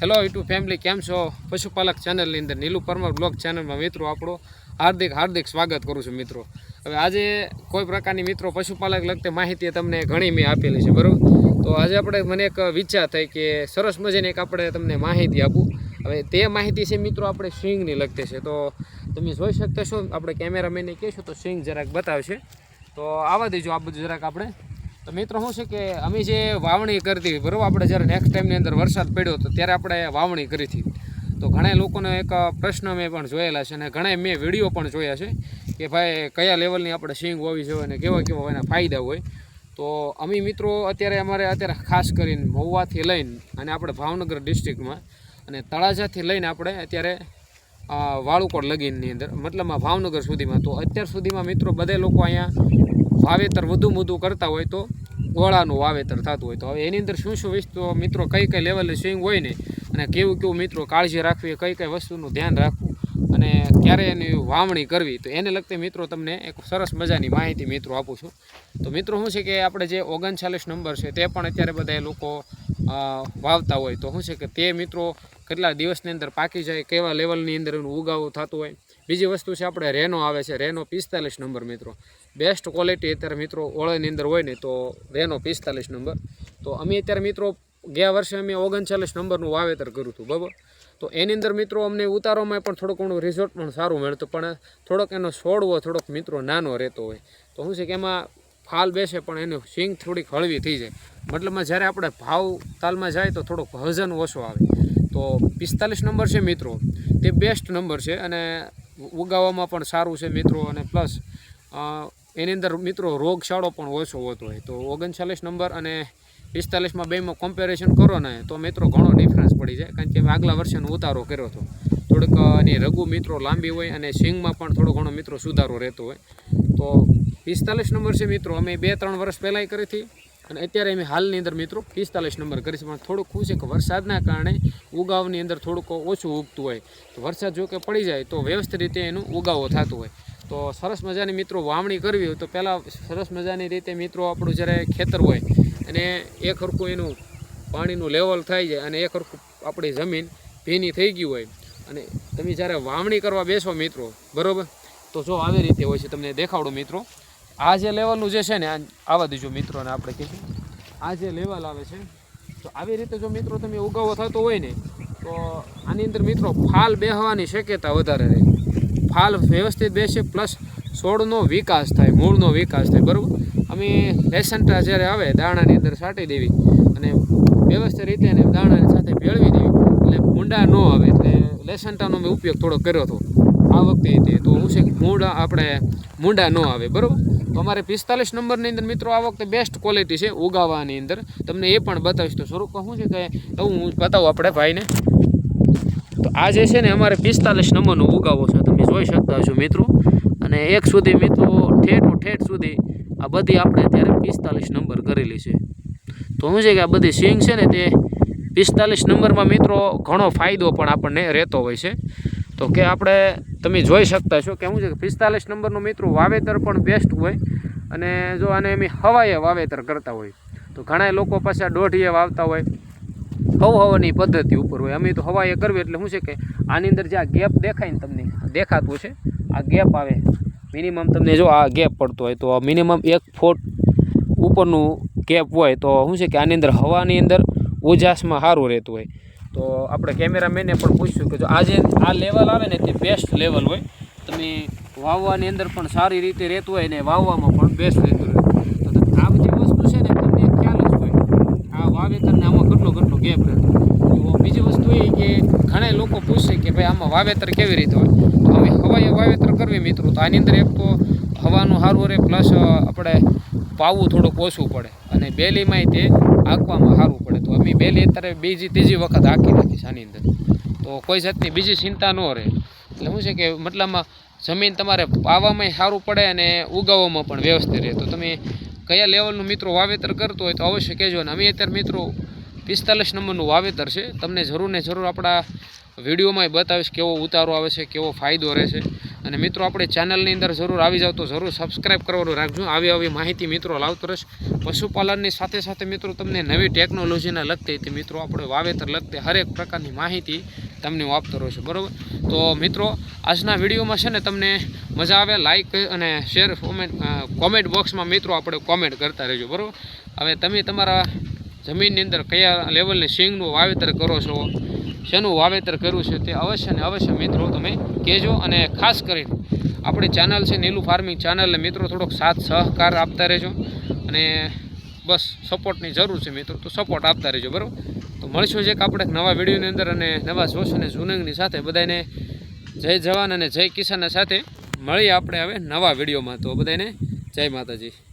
Hello YouTube family, કેમ છો? પશુપાલક ચેનલની અંદર નીલુ પરમાર બ્લોગ ચેનલમાં મિત્રો આપણો હાર્દિક સ્વાગત કરું છું મિત્રો. હવે આજે કોઈ પ્રકારની મિત્રો પશુપાલક લગતી માહિતી તમને ઘણી મેં આપેલી છે, બરાબર. તો આજે મને એક વિચાર થઈ કે સરસ મજાની એક આપણે તમને માહિતી આપું. હવે તે માહિતી છે મિત્રો આપણે સિંગની લગતી છે. તો તમે જોઈ શકતા છો, આપણે કેમેરામેનને કહીશું તો સિંગ જરાક બતાવશે. તો આવવા દેજો આ બધું જરાક આપણે. તો મિત્રો શું છે કે અમે જે વાવણી કરતી હતી, બરાબર, આપણે જ્યારે નેક્સ્ટ ટાઈમની અંદર વરસાદ પડ્યો હતો ત્યારે આપણે વાવણી કરી હતી. તો ઘણા લોકોને એક પ્રશ્ન મેં પણ જોયેલા છે અને ઘણા મેં વિડીયો પણ જોયા છે કે ભાઈ કયા લેવલની આપણે સિંગ હોવી જોઈએ અને કેવા એના ફાયદા હોય. તો અમે મિત્રો અત્યારે ખાસ કરીને મહુવાથી લઈને અને આપણે ભાવનગર ડિસ્ટ્રિક્ટમાં અને તળાજાથી લઈને આપણે અત્યારે વાળુકોટ લગીનની અંદર, મતલબમાં ભાવનગર સુધીમાં, તો અત્યાર સુધીમાં મિત્રો બધા લોકો અહીંયા વાવેતર વધુ કરતા હોય તો ગોળાનું વાવેતર થતું હોય. તો હવે એની અંદર શું વસ્તુ મિત્રો કઈ લેવલે સ્વિંગ હોય ને અને કેવું મિત્રો કાળજી રાખવી, કઈ વસ્તુનું ધ્યાન રાખવું અને ક્યારે એની વાવણી કરવી, તો એને લગતી મિત્રો તમને એક સરસ મજાની માહિતી મિત્રો આપું છું. તો મિત્રો શું છે કે આપણે જે 39 નંબર છે તે પણ અત્યારે બધા લોકો વાવતા હોય. તો શું છે કે તે મિત્રો કેટલા દિવસની અંદર પાકી જાય, કેવા લેવલની અંદર એનું ઉગાવો થતું હોય. બીજી વસ્તુ છે આપણે રેનો આવે છે, રેનો 45 નંબર મિત્રો, બેસ્ટ ક્વોલિટી અત્યારે મિત્રો ઓળાની અંદર હોય ને તો રેનો 45 નંબર. તો અમે અત્યારે મિત્રો ગયા વર્ષે અમે 39 નંબરનું વાવેતર કર્યું હતું, બરાબર. તો એની અંદર મિત્રો અમને ઉતારોમાં પણ થોડું ઘણું રિઝલ્ટ પણ સારું મળતું, પણ થોડોક એનો છોડવો થોડોક મિત્રો નાનો રહેતો હોય. તો શું છે કે એમાં ફાલ બેસે પણ એનું સિંગ થોડીક હળવી થઈ જાય. મતલબમાં જ્યારે આપણે ભાવ તાલમાં જાય તો થોડોક વજન ઓછો આવે. તો 45 નંબર છે મિત્રો, તે બેસ્ટ નંબર છે અને ઉગાવવામાં પણ સારું છે મિત્રો, અને પ્લસ એની અંદર મિત્રો રોગચાળો પણ ઓછો હોતો હોય. તો 39 નંબર અને 45માં બેમાં કમ્પેરિઝન કરો ને તો મિત્રો ઘણો ડિફરન્સ પડી જાય, કારણ કે મેં આગલા વર્ષેનો ઉતારો કર્યો હતો. થોડીક એની રઘુ મિત્રો લાંબી હોય અને સિંગમાં પણ થોડો ઘણો મિત્રો સુધારો રહેતો હોય. તો 45 નંબર છે મિત્રો, અમે 2-3 વર્ષ પહેલાંય કરી હતી અને અત્યારે અમે હાલની અંદર મિત્રો 45 નંબર કરી છે. પણ થોડુંક શું છે કે વરસાદના કારણે ઉગાવની અંદર થોડુંક ઓછું ઉગતું હોય. તો વરસાદ જો કે પડી જાય તો વ્યવસ્થિત રીતે એનું ઉગાવો થતું હોય. તો સરસ મજાની મિત્રો વાવણી કરવી હોય તો પહેલાં સરસ મજાની રીતે મિત્રો આપણું જ્યારે ખેતર હોય અને એક હરખું એનું પાણીનું લેવલ થઈ જાય અને એક હરખું આપણી જમીન ભીની થઈ ગઈ હોય અને તમે જ્યારે વાવણી કરવા બેસો મિત્રો, બરાબર, તો જો આવી રીતે હોય છે. તમને દેખાડું મિત્રો, આ જે લેવલનું જે છે ને, આવા દીજો મિત્રોને આપણે કહીશું, આ જે લેવલ આવે છે, તો આવી રીતે જો મિત્રો તમે ઉગાવો થતો હોય ને તો આની અંદર મિત્રો ફાલ બેહવાની શક્યતા વધારે રહે. ફાલ વ્યવસ્થિત બેસે, પ્લસ છોડનો વિકાસ થાય, મૂળનો વિકાસ થાય, બરાબર. અમે લેસન્ટા જ્યારે આવે દાણાની અંદર છાંટી દેવી અને વ્યવસ્થિત રીતે એને દાણાની સાથે ભેળવી દેવી એટલે મૂંડા ન આવે. એટલે લેસન્ટાનો મેં ઉપયોગ થોડો કર્યો હતો આ વખતે. તો હું છે મૂંડા ન આવે, બરાબર. તો અમારે 45 નંબરની અંદર મિત્રો આ વખતે બેસ્ટ ક્વોલિટી છે ઉગાવવાની અંદર, તમને એ પણ બતાવીશ. તો સ્વરૂપમાં શું છે કે હું બતાવું આપણે ભાઈને. તો આ જે છે ને અમારે 45 નંબરનો ઉગાવો છે, તમે જોઈ શકતા છો મિત્રો. અને એક સુધી મિત્રો ઠેઠ સુધી આ બધી આપણે અત્યારે 45 નંબર કરેલી છે. તો શું છે કે આ બધી સિંગ છે ને તે 45 નંબરમાં મિત્રો ઘણો ફાયદો પણ આપણને રહેતો હોય છે. તો કે તમે જોઈ શકતા છો કે શું છે કે 45 નંબરનું મિત્રો વાવેતર પણ બેસ્ટ હોય. અને જો આને અમે હવાએ વાવેતર કરતા હોય તો ઘણા લોકો પાછા દોઢીએ વાવતા હોય, હવાની પદ્ધતિ ઉપર હોય. અમે તો હવાએ કરવી એટલે શું છે કે આની અંદર જે આ ગેપ દેખાય ને તમને દેખાતું છે, આ ગેપ આવે મિનિમમ, તમને જો આ ગેપ પડતો હોય તો મિનિમમ 1 ફૂટ ઉપરનું ગેપ હોય. તો શું છે કે આની અંદર હવાની અંદર ઉજાસમાં સારું રહેતું હોય. તો આપણે કેમેરામેને પણ પૂછ્યું કે જો આ લેવલ આવે ને તે બેસ્ટ લેવલ હોય, તમે વાવવાની અંદર પણ સારી રીતે રહેતું હોય ને વાવવામાં પણ બેસ્ટ રહેતું હોય. તો આ બધી વસ્તુ છે ને તમને ખ્યાલ જ હોય આ વાવેતરને આમાં કેટલો ગેપ રહેતો. તો બીજી વસ્તુ એ કે ઘણા લોકો પૂછશે કે ભાઈ આમાં વાવેતર કેવી રીતે હોય. તો હવે હવાએ વાવેતર કરવી મિત્રો, તો આની અંદર એક તો હવાનું સારું રહે, પ્લસ આપણે પાવું થોડુંક ઓછું પડે અને બેલીમાંય તે આંકવામાં સારું પડે. તો અમે બેલી અત્યારે ત્રીજી વખત આંકી નાખીશ આની અંદર, તો કોઈ જાતની બીજી ચિંતા ન રહે. એટલે શું છે કે મતલબમાં જમીન તમારે પાવામાં સારું પડે અને ઉગાવવામાં પણ વ્યવસ્થિત રહે. તો તમે કયા લેવલનું મિત્રો વાવેતર કરતો હોય તો અવશ્ય કહેજો. અને અમે અત્યારે મિત્રો 45 નંબરનું વાવેતર છે, તમને જરૂર આપણા વિડીયોમાં બતાવીશ કેવો ઉતારો આવે છે, કેવો ફાયદો રહેશે. અને મિત્રો આપણે ચેનલની અંદર જરૂર આવી જાવ તો જરૂર સબસ્ક્રાઈબ કરવાનું રાખજો. આવી માહિતી મિત્રો લાવતો રહીશ. પશુપાલનની સાથે સાથે મિત્રો તમને નવી ટેકનોલોજીને લગતી મિત્રો આપણે વાવેતર લગતી હરેક પ્રકારની માહિતી તમને હું આપતો રહું છું, બરાબર. તો મિત્રો આજના વિડીયોમાં છે ને તમને મજા આવે લાઈક અને શેર કોમેન્ટ બોક્સમાં મિત્રો આપણે કોમેન્ટ કરતા રહેજો, બરાબર. હવે તમે તમારા જમીનની અંદર કયા લેવલની સિંગનું વાવેતર કરો છો, શેનું વાવેતર કર્યું છે તે અવશ્ય ને અવશ્ય મિત્રો તમે કહેજો. અને ખાસ કરીને આપણી ચેનલ છે નીલુ ફાર્મિંગ ચેનલને મિત્રો થોડોક સાથ સહકાર આપતા રહેજો. અને બસ સપોર્ટની જરૂર છે મિત્રો, તો સપોર્ટ આપતા રહેજો, બરાબર. તો મળીશું છે કે આપણે નવા વિડીયોની અંદર અને નવા જોશ અને જૂનંગની સાથે બધાને જય જવાન અને જય કિસાનના સાથે મળીએ આપણે હવે નવા વિડીયોમાં. તો બધાને જય માતાજી.